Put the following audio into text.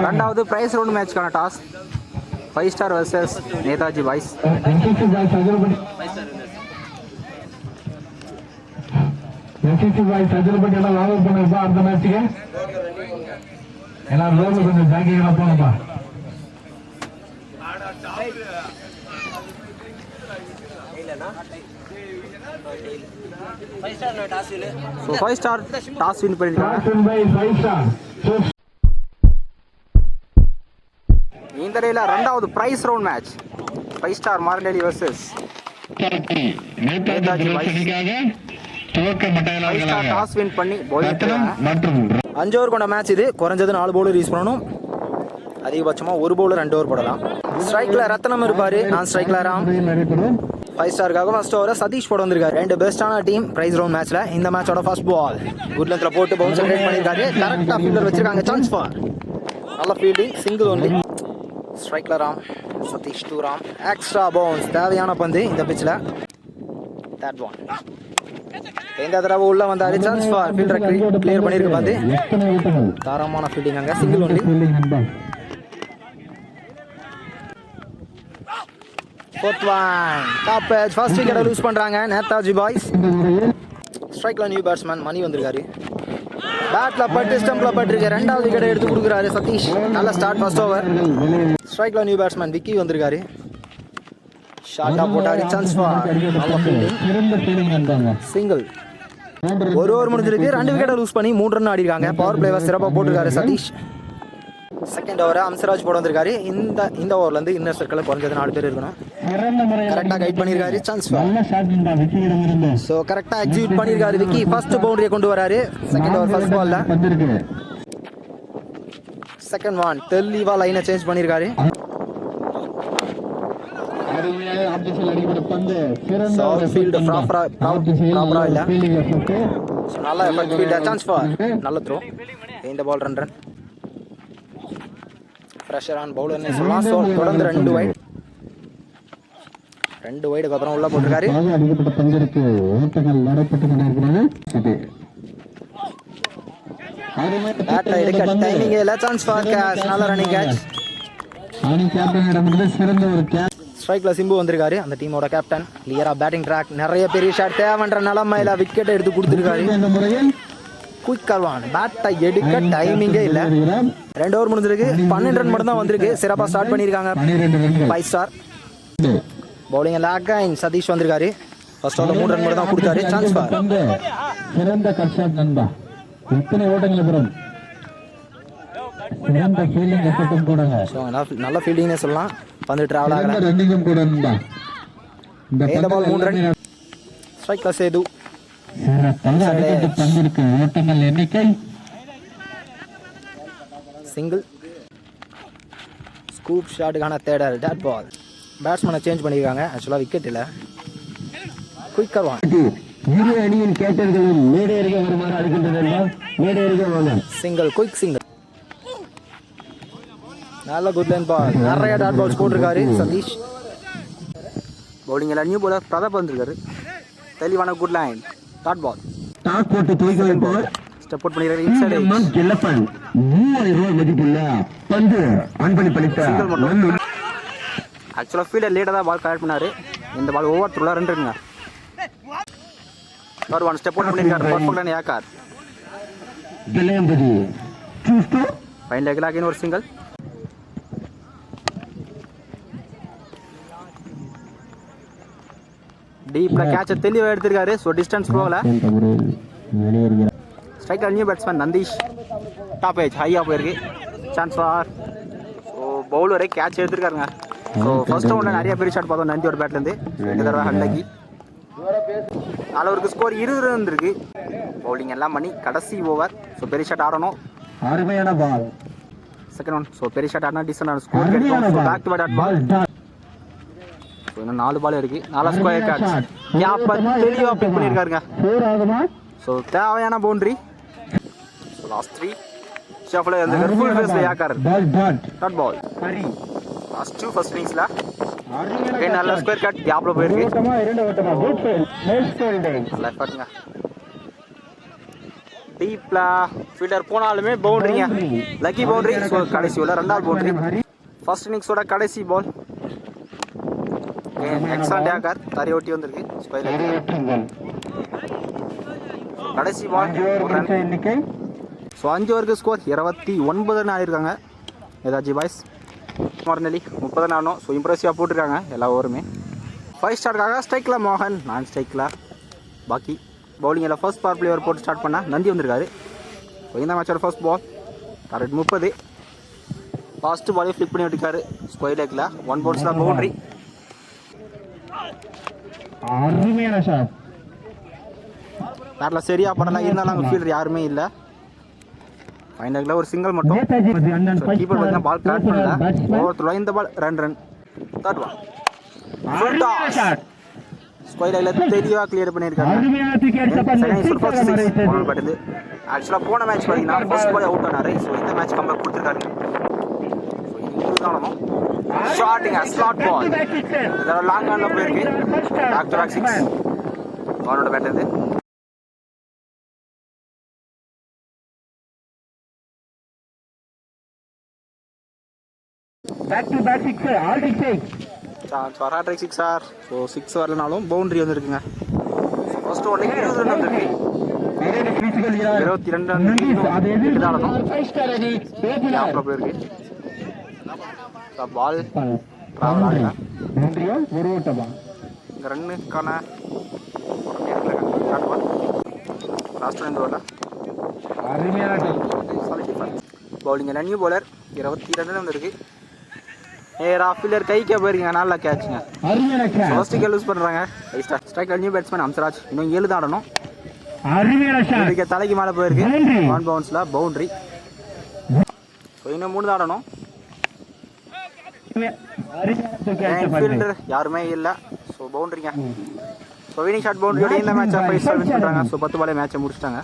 ரெண்டாவது prize round மேட்ச்க்கான toss 5 star versus Netaji boys. எல்லாம் லாபம் பண்ணுங்கப்பா. அடுத்த மேட்சுக்கு எல்லாம் ரோடு கொஞ்சம் ஜாக்கிரதா போங்கப்பா. So 5 star toss win பண்ணிருக்காங்க. இந்த டேல ரெண்டாவது பிரைஸ் ரவுண்ட் மேட்ச் 5 ஸ்டார் மாரண்டேலி வர்சஸ் நேதாஜி பாய்ஸ். துவக்க மட்டையலாக டாஸ் வின் பண்ணி பவுலிங் மற்றும் 5 ஓவர் கொண்ட மேட்ச் இது. குறைஞ்சது 4 பவுலர் யூஸ் பண்ணணும். அதிகபட்சமா ஒரு பவுலர் 2 ஓவர் போடலாம். ஸ்ட்ரைக்ல ரத்னம் இருப்பாரு, நான் ஸ்ட்ரைக்ல ராம். 5 ஸ்டாருக்காக ஃபர்ஸ்ட் ஓவரை சதீஷ் போட வந்திருக்காரு. ரெண்டு பெஸ்டான டீம் பிரைஸ் ரவுண்ட் மேட்ச்ல. இந்த மேட்சோட ஃபர்ஸ்ட் பால் குட் லென்த்ல போட்டு பவுன்ஸ் ரேட் பண்ணிருக்காரு. கரெக்டா ஃபீல்டர் வச்சிருக்காங்க. சான்ஸ் ஃபார் நல்ல ஃபீல்டிங், சிங்கிள் ஒன்லி. ஸ்ட்ரைக்ல Ram, Satish to Ram. Extra bounce, தேவையான பந்து இந்த பிட்ச்ல. தட் ஒன் எந்த தடவை உள்ள வந்தாரு. சான்ஸ் ஃபார் ஃபீல்டரை கிளியர் பண்ணிருக்கு பந்து. தாராளமான ஃபீல்டிங் அங்க, single only. Fourth one, top edge, first wicket லூஸ் பண்றாங்க நேதாஜி பாய்ஸ். ஸ்ட்ரைக்ல நியூ பேட்ஸ்மேன் மணி வந்திருக்காரு. பேட்ல பட்டு ஸ்டம்ப்ல பட்டிருக்கு. ரெண்டாவது விக்கெட் எடுத்து கொடுக்குறாரு சதீஷ். நல்ல ஸ்டார்ட் ஃபர்ஸ்ட் ஓவர். ஸ்ட்ரைக்ல நியூ பேட்ஸ்மேன் விக்கி வந்திருக்காரு. ஷார்ட்டா போட்டாரு. சான்ஸ் ஃபார் நல்ல ஃபீல்டிங், சிங்கிள். ஒரு ஓவர் முடிஞ்சிருக்கு. 2 விக்கெட் லூஸ் பண்ணி 3 ரன் ஆடி இருக்காங்க. பவர் பிளேவா சிறப்பா போட்டிருக்காரு சதீஷ். செகண்ட் ஓவர் அம்சராஜ் போட வந்திருக்காரு. இந்த ஓவர்ல இருந்து இன்னர் சர்க்கிள் குறைஞ்சது 4 பேர் இருக்கணும். கரெக்டா கைட் பண்ணிருக்காரு. சான்ஸ் சோ கரெக்டா எக்ஸிக்யூட் பண்ணிருக்காரு விக்கி. ஃபர்ஸ்ட் பவுண்டரியை கொண்டு வராரு. செகண்ட் ஓவர் ஃபர்ஸ்ட் பால்ல. செகண்ட் ஒன் தெளிவா லைனை சேஞ்ச் பண்ணிருக்காரு. ப்ராப்பரா இல்ல. நல்ல எஃபெக்ட் ஃபீல்ட். சான்ஸ் ஃபார் நல்ல த்ரோ. இந்த பால் ரன். பிரஷர் ஆன் பவுலர்னு சொல்லலாம். ஸோ தொடர்ந்து 2 வைடுக்கு அப்புறம் உள்ள போட்டிருக்காரு. பேட்டை எடுக்க டைமிங் இல்ல. சான்ஸ் ஃபார் கேட்ச், நல்ல ரன்னிங் கேட்ச். ஸ்ட்ரைக்ல சிம்பு வந்திருக்காரு, அந்த டீமோட கேப்டன். கிளியரா பேட்டிங் ட்ராக், நிறைய பெரிய ஷாட் தேவைன்ற நிலைமையில விக்கெட் எடுத்து கொடுத்துருக்காரு. குயிக்கர் ஒன், பேட்டை எடுக்க டைமிங்கே இல்ல. 2 ஓவர் முடிஞ்சிருக்கு. 12 ரன் மட்டும் தான் வந்திருக்கு. சிறப்பா ஸ்டார்ட் பண்ணிருக்காங்க 5 ஸ்டார். பவுலிங் லாகைன் சதீஷ் வந்திருக்காரு. ஃபர்ஸ்ட் ஓவர் 3 ரன் மட்டும் தான் கொடுத்தாரு. சான்ஸ் ஃபார் சிறந்த கட் ஷாட் நண்பா. இத்தனை ஓட்டங்கள் பெறும். சிறந்த ஃபீல்டிங் எஃபெக்டும் கூடங்க. சோ நல்ல ஃபீல்டிங்னே சொல்லலாம். பந்து டிராவல் ஆகல. ரன்னிங்கும் கூட நண்பா. இந்த பால் 3 ரன். ஸ்ட்ரைக்ல சேது. சிங்கிள். ஸ்கூப் ஷாட்டுக்கான தேடல். Dot ball. பேட்ஸ்மேனை சேஞ்ச் பண்ணியிருக்காங்க. ஆக்சுவலாக விக்கெட் இல்லை. Quicker one. இரு அணியின் கேப்டன்களும் மேடை அருகே வருமாறு அழைக்கின்றனர். மேடை அருகே வாங்க. Single, quick single. நல்ல குட் லைன் பால். நிறைய டாட் பால்ஸ் போட்டிருக்காரு சதீஷ். பவுலிங்கில் நியூ பாலர் பிரதாப் வந்திருக்காரு. தெளிவான good line. Dot ball. Dot போட்டு தூக்கி வைப்பார். ஸ்டெப் அவுட் பண்ணிருக்காரு. Inside edge. ஜெல்லப்பன் 3000 ரூபாய் மதிப்புள்ள பந்து அன்பளிப்பளித்த. ஆக்சுவலாக ஃபீல்டர் லேட்டாக தான் பால் கலெக்ட் பண்ணாரு. இந்த பால் ஓவர் த்ரூல ரன் இருக்குங்க. ஒரு 1 ஸ்டெப் அவுட் பண்ணிருக்காரு. பர்ஃபெக்ட்டான யாக்கார். ஜெல்லம்பதி சூஸ்டு ஃபைன் லெக் லாகின் ஒரு சிங்கிள். டீப்ல கேட்ச தெளிவா எடுத்திருக்காரு. ஸோ டிஸ்டன்ஸ் போகல. Striker new batsman Nandeesh. Top edge ஹையாக போயிருக்கு. Chance for. ஸோ பவுலரே கேட்ச் எடுத்திருக்காருங்க. ஸோ ஃபர்ஸ்ட் ரவுண்டில் நிறைய பெரிய ஷாட் பார்த்தோம் நந்தியோட பேட்லேருந்து. இந்த தடவை ஹண்டகி. அளவுக்கு ஸ்கோர் 20 ரன் இருக்கு. பவுலிங் எல்லாம் பண்ணி கடைசி ஓவர். ஸோ பெரிய ஷாட் ஆடணும். அருமையான பால். Second one. ஸோ பெரிய ஷாட் ஆடினா டிஸ்டன்ஸ் ஸ்கோர் கிடைக்கும். So back to back ball. இன்னும் 4 பால் இருக்கு. 4 ஸ்கொயர் கேட்ச். கேப் தெளிவா பிக் பண்ணிருக்காருங்க. சோ தேவையான பவுண்டரி. சோ லாஸ்ட் 3 ஷஃப்ல அந்த ஃபுல் ஃபேஸ்ல yorker. Dot ball. Last 2 first இன்னிங்ஸ்ல நல்ல ஸ்கொயர் கேட் கேப்ல போயிருக்கு. டீப்ல ஃபீல்டர் போனாலுமே பவுண்டரிங்க, லக்கி பவுண்டரி. ஸோ கடைசி உள்ள 2வது பவுண்டரி. ஃபர்ஸ்ட் இன்னிங்ஸோட கடைசி பால். எக்ஸலண்ட் ஏக்கர் தறி ஒட்டி வந்திருக்கு கடைசி பால். ஸோ 5 ஓவருக்கு ஸ்கோர் 29 ஆயிருக்காங்க நேதாஜி பாய்ஸ். மரநெல்லி 30 ஆடணும். ஸோ இம்ப்ரெசிவாக போட்டிருக்காங்க எல்லா ஓவருமே. 5 ஸ்டார்க்காக ஸ்ட்ரைக்கில் மோகன், நான் ஸ்ட்ரைக்கில் பாக்கி. பவுலிங்கில் ஃபர்ஸ்ட் பவர் பிளே ஓவர் போட்டு ஸ்டார்ட் பண்ணால் நந்தி வந்திருக்காரு. ஸோ இந்த மேட்சோட ஃபர்ஸ்ட் பால் டார்கெட் 30. ஃபர்ஸ்ட் பாலே ஃப்ளிக் பண்ணி விட்டுருக்காரு ஸ்கொயர் லேக்கில். 1 பவுன்ஸில் பவுண்டரி. அருமையான ஷாட். பேட்டில் சரியாக படலாம், இருந்தாலும் அங்கே ஃபீல்டர் யாருமே இல்லை. ஃபைனலில் ஒரு சிங்கிள் மட்டும். கீப்பர் பார்த்தீங்கன்னா பால் கிராக் பண்ணல. ஓவர் இந்த ball run. Third ball square லைனில் தெளிவாக கிளியர் பண்ணியிருக்காங்க. ஆக்சுவலாக போன மேட்ச் பார்த்தீங்கன்னா ஃபர்ஸ்ட் பால் அவுட் ஆனார். ஸோ இந்த மேட்ச் கம்பேக் கொடுத்துருக்காரு. ஷாட்டுங்க, ஸ்லாட் பால். இதோட லாங் ஆனில் போயிருக்கு. பேக் டு பேக் 6 அவனோட பேட்டது. Back to back 6 all 6 chance வர ஹாட்ரிக் 6 சார். ஸோ 6 வரலனாலும் பவுண்டரி வந்துருக்குங்க. ஃபர்ஸ்ட் ஓவர்லேயே 20 ரன் வந்துருக்கு. 22 ரன் போயிருக்கு. பால் ட்ராவல் ஆகல. ஒரு ஓட்டமா இந்த ரன்னுக்கான லாஸ்ட் ரன் ஓவரில் பவுலிங்கில் நியூ பவுலர் 22 ரன் வந்துருக்கு. நேராக ஃபீல்டர் கைக்கே போயிருக்கீங்க. நல்லா கேட்சுங்க. ஃபர்ஸ்ட் விக்கெட் லூஸ் பண்ணுறாங்க. ஸ்ட்ரைக்கில் நியூ பேட்ஸ்மேன் அம்சராஜ். இன்னும் 7 தான் ஆடணும். தலைக்கு மேலே போயிருக்கு. 1 பவுன்ஸில் பவுண்டரி. ஸோ இன்னும் 3 தான் ஆடணும். ஃபீல்டர் யாருமே இல்லை. ஸோ பவுண்டரிங்க. ஸோ வினிங் ஷாட் பவுண்டரியோட இந்த மேட்சை 5 ஸ்டார் வின் பண்ணுறாங்க. ஸோ 10 பாலே மேட்சை முடிச்சிட்டாங்க.